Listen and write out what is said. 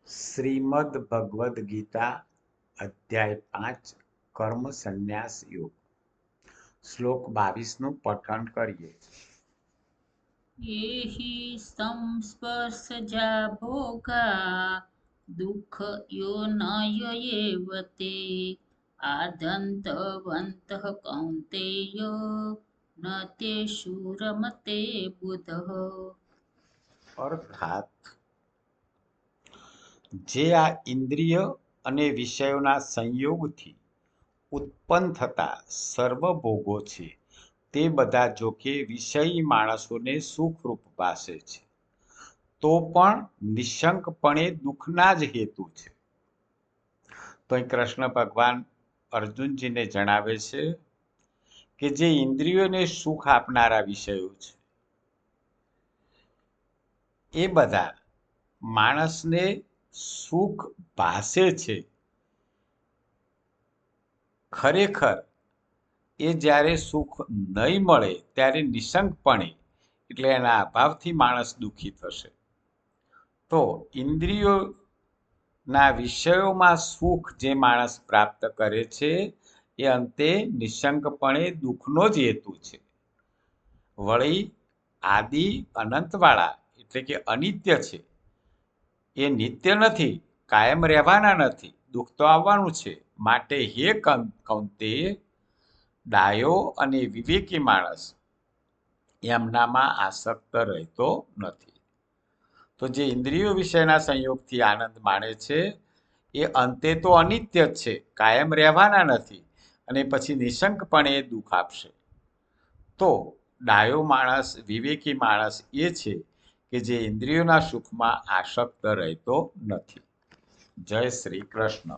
શ્રીમદ ભગવદ્ ગીતા અધ્યાય 5 કર્મ સંન્યાસ યોગ શ્લોક 22નું પઠન કરીએ. એહિ સંસ્પર્શજા ભોગા દુઃખયોનય એવ તે આધંતવંતઃ કૌન્તેય ન તેષુ રમતે બુધઃ. અર્થાત જે આ ઇન્દ્રિય અને વિષયોના સંયોગથી ઉત્પન્ન થતા સર્વ ભોગો છે તે બધા જોકે વિષયી માણસોને સુખરૂપ ભાસે છે, તો પણ નિશંકપણે દુઃખના જ હેતુ છે. તો અહીં કૃષ્ણ ભગવાન અર્જુનજીને જણાવે છે કે જે ઇન્દ્રિયોને સુખ આપનારા વિષયો છે એ બધા માણસને સુખ ભાસે છે. ખરેખર એ જ્યારે સુખ નહીં મળે ત્યારે નિશંકપણે એટલે એના અભાવથી માણસ દુઃખી થશે. તો ઇન્દ્રિયોના વિષયોમાં સુખ જે માણસ પ્રાપ્ત કરે છે એ અંતે નિશંકપણે દુઃખનો જ હેતુ છે. વળી આદિ અનંતવાળા એટલે કે અનિત્ય છે, એ નિત્ય નથી, કાયમ રહેવાના નથી, દુઃખ તો આવવાનું છે. માટે હે કૌંતેય, ડાયો અને વિવેકી માણસ એમનામાં આસક્ત રહેતો નથી. તો જે ઇન્દ્રિયો વિષયના સંયોગથી આનંદ માણે છે એ અંતે તો અનિત્ય જ છે, કાયમ રહેવાના નથી, અને પછી નિશંકપણે દુઃખ આપશે. તો ડાયો માણસ, વિવેકી માણસ એ છે કે જે ઇન્દ્રિયોના સુખમાં આસક્ત રહેતો નથી. જય શ્રી કૃષ્ણ.